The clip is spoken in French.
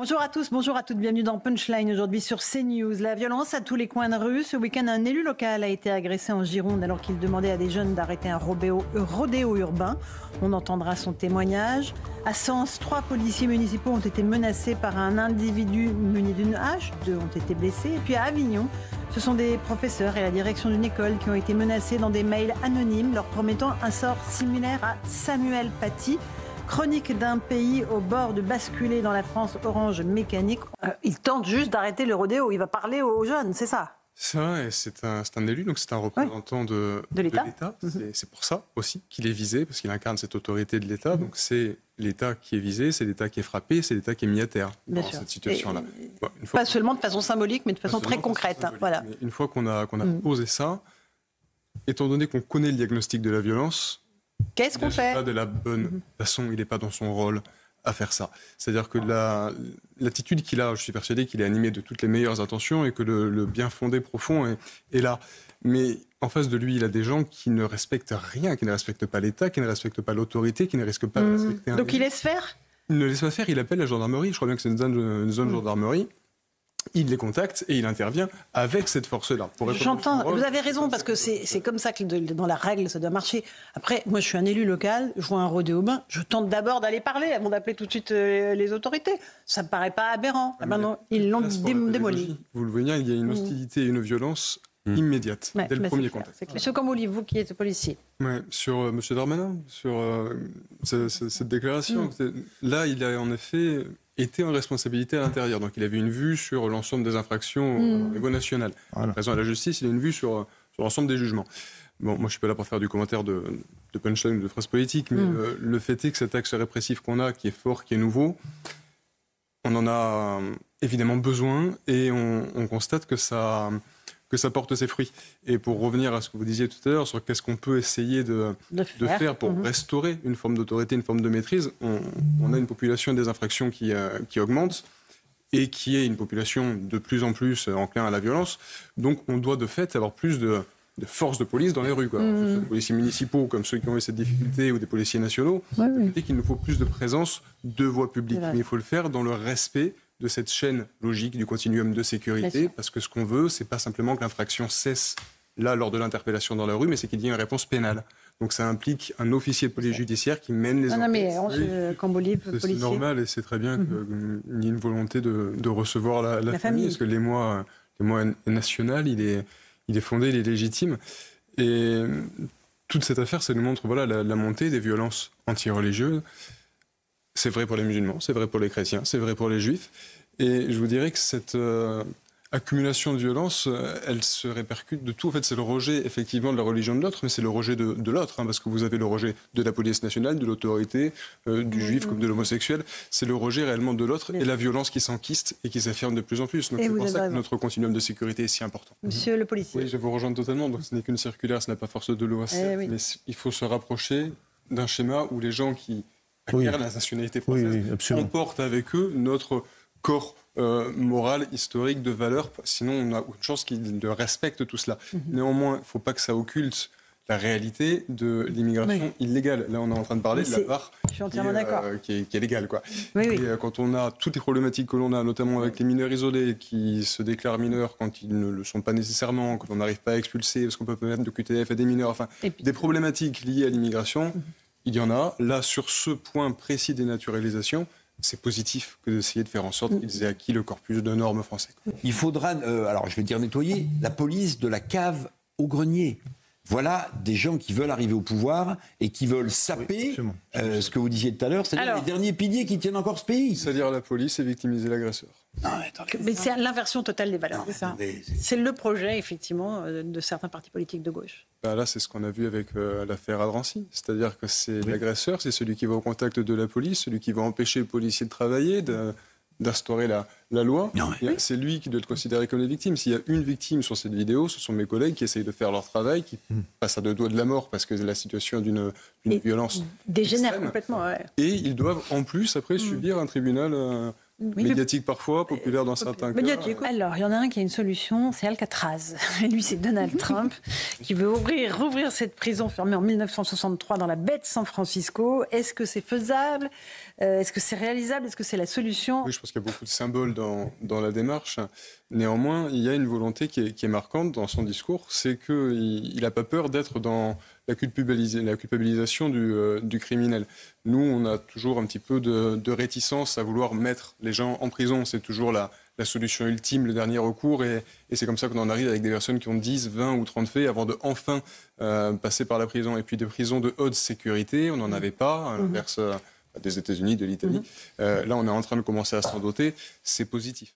Bonjour à tous, bonjour à toutes, bienvenue dans Punchline aujourd'hui sur CNews. La violence à tous les coins de rue. Ce week-end, un élu local a été agressé en Gironde alors qu'il demandait à des jeunes d'arrêter un rodéo urbain. On entendra son témoignage. À Sens, 3 policiers municipaux ont été menacés par un individu muni d'une hache. 2 ont été blessés. Et puis à Avignon, ce sont des professeurs et la direction d'une école qui ont été menacés dans des mails anonymes leur promettant un sort similaire à Samuel Paty. Chronique d'un pays au bord de basculer dans la France orange mécanique. Il tente juste d'arrêter le rodéo. Il va parler aux jeunes, c'est ça? C'est vrai, c'est un élu, donc c'est un représentant de l'État. C'est pour ça aussi qu'il est visé, parce qu'il incarne cette autorité de l'État. Donc c'est l'État qui est visé, c'est l'État qui est frappé, c'est l'État qui est mis à terre dans cette situation-là. Pas seulement de façon symbolique, mais de façon très concrète. Voilà. Mais une fois qu'on a posé ça, étant donné qu'on connaît le diagnostic de la violence, qu'est-ce qu'on fait? Pas de la bonne façon, il n'est pas dans son rôle à faire ça. C'est-à-dire que l'attitude qu'il a, je suis persuadé qu'il est animé de toutes les meilleures intentions et que le bien fondé profond est là. Mais en face de lui, il a des gens qui ne respectent rien, qui ne respectent pas l'État, qui ne respectent pas l'autorité, qui ne risquent pas de respecter un... Donc il laisse faire? Il ne laisse pas faire, il appelle la gendarmerie, je crois bien que c'est une zone gendarmerie. Il les contacte et il intervient avec cette force-là. J'entends, vous avez raison, parce que c'est comme ça que dans la règle, ça doit marcher. Après, moi, je suis un élu local, je vois un rodéo urbain, je tente d'abord d'aller parler avant d'appeler tout de suite les autorités. Ça ne me paraît pas aberrant. Maintenant, ils l'ont démoli. Vous le voyez, il y a une hostilité et une violence immédiate, dès le premier contact. Monsieur Cambouli, vous qui êtes policier. Ouais, sur M. Darmanin, sur cette déclaration, là, il a en effet était en responsabilité à l'intérieur. Donc il avait une vue sur l'ensemble des infractions au niveau national. Voilà. Présent à la justice, il a une vue sur l'ensemble des jugements. Bon, moi je suis pas là pour faire du commentaire de punchline ou de phrase politique, mais le fait est que cet axe répressif qu'on a, qui est fort, qui est nouveau, on en a évidemment besoin et on constate que ça porte ses fruits. Et pour revenir à ce que vous disiez tout à l'heure sur qu'est-ce qu'on peut essayer de faire pour restaurer une forme d'autorité, une forme de maîtrise, on a une population des infractions qui augmente et qui est une population de plus en plus enclin à la violence. Donc on doit de fait avoir plus de forces de police dans les rues. Quoi. Des policiers municipaux comme ceux qui ont eu cette difficulté ou des policiers nationaux, c'est qu'il nous faut plus de présence de voie publique. Mais il faut le faire dans le respect de cette chaîne logique du continuum de sécurité, parce que ce qu'on veut, c'est pas simplement que l'infraction cesse là lors de l'interpellation dans la rue, mais c'est qu'il y ait une réponse pénale. Donc ça implique un officier de police judiciaire qui mène les enquêtes. C'est normal et c'est très bien qu'il y ait une volonté de recevoir la famille, parce que l'émoi national, il est fondé, il est légitime. Et toute cette affaire, ça nous montre la montée des violences anti-religieuses. C'est vrai pour les musulmans, c'est vrai pour les chrétiens, c'est vrai pour les juifs. Et je vous dirais que cette accumulation de violence, elle se répercute de tout. En fait, c'est le rejet, effectivement, de la religion de l'autre, mais c'est le rejet de l'autre, parce que vous avez le rejet de la police nationale, de l'autorité, du juif comme de l'homosexuel. C'est le rejet réellement de l'autre et la violence qui s'enquiste et qui s'affirme de plus en plus. Donc c'est pour ça que notre continuum de sécurité est si important. Monsieur le policier. Oui, je vous rejoins totalement. Donc ce n'est qu'une circulaire, ce n'est pas force de loi. Mais il faut se rapprocher d'un schéma où les gens qui acquièrent la nationalité française emportent avec eux notre corps moral, historique, de valeurs. Sinon, on a une chance qu'ils respectent tout cela. Néanmoins, il ne faut pas que ça occulte la réalité de l'immigration illégale. Là, on est en train de parler de la part qui est légale. Quoi. Et quand on a toutes les problématiques que l'on a, notamment avec les mineurs isolés qui se déclarent mineurs quand ils ne le sont pas nécessairement, quand on n'arrive pas à expulser, parce qu'on peut mettre de QTF à des mineurs, enfin, des problématiques liées à l'immigration, il y en a. Là, sur ce point précis des naturalisations, c'est positif que d'essayer de faire en sorte qu'ils aient acquis le corpus de normes français. Il faudra, alors je vais dire nettoyer, la police de la cave au grenier. Voilà des gens qui veulent arriver au pouvoir et qui veulent saper ce que vous disiez tout à l'heure, c'est-à-dire les derniers piliers qui tiennent encore ce pays. C'est-à-dire la police et victimiser l'agresseur. Mais c'est l'inversion totale des valeurs. C'est le projet, effectivement, de certains partis politiques de gauche. Là, c'est ce qu'on a vu avec l'affaire à Drancy. C'est-à-dire que c'est l'agresseur, c'est celui qui va au contact de la police, celui qui va empêcher le policier de travailler, d'instaurer la loi. C'est lui qui doit être considéré comme la victime. S'il y a une victime sur cette vidéo, ce sont mes collègues qui essayent de faire leur travail, qui passent à 2 doigts de la mort parce que la situation d'une violence dégénère extrême. Complètement. Et ils doivent en plus après subir un tribunal Médiatique parfois, populaire dans certains cas. Alors, il y en a un qui a une solution, c'est Alcatraz. Et lui, c'est Donald Trump, qui veut rouvrir cette prison fermée en 1963 dans la baie de San Francisco. Est-ce que c'est faisable ? Est-ce que c'est réalisable ? Est-ce que c'est la solution ? Oui, je pense qu'il y a beaucoup de symboles dans la démarche. Néanmoins, il y a une volonté qui est marquante dans son discours, c'est qu'il n'a pas peur d'être dans la culpabilisation du criminel. Nous, on a toujours un petit peu de réticence à vouloir mettre les gens en prison. C'est toujours la solution ultime, le dernier recours. Et c'est comme ça qu'on en arrive avec des personnes qui ont 10, 20 ou 30 faits avant de enfin passer par la prison. Et puis des prisons de haute sécurité, on n'en avait pas, à l'inverse des États-Unis, de l'Italie. Là, on est en train de commencer à s'en doter. C'est positif.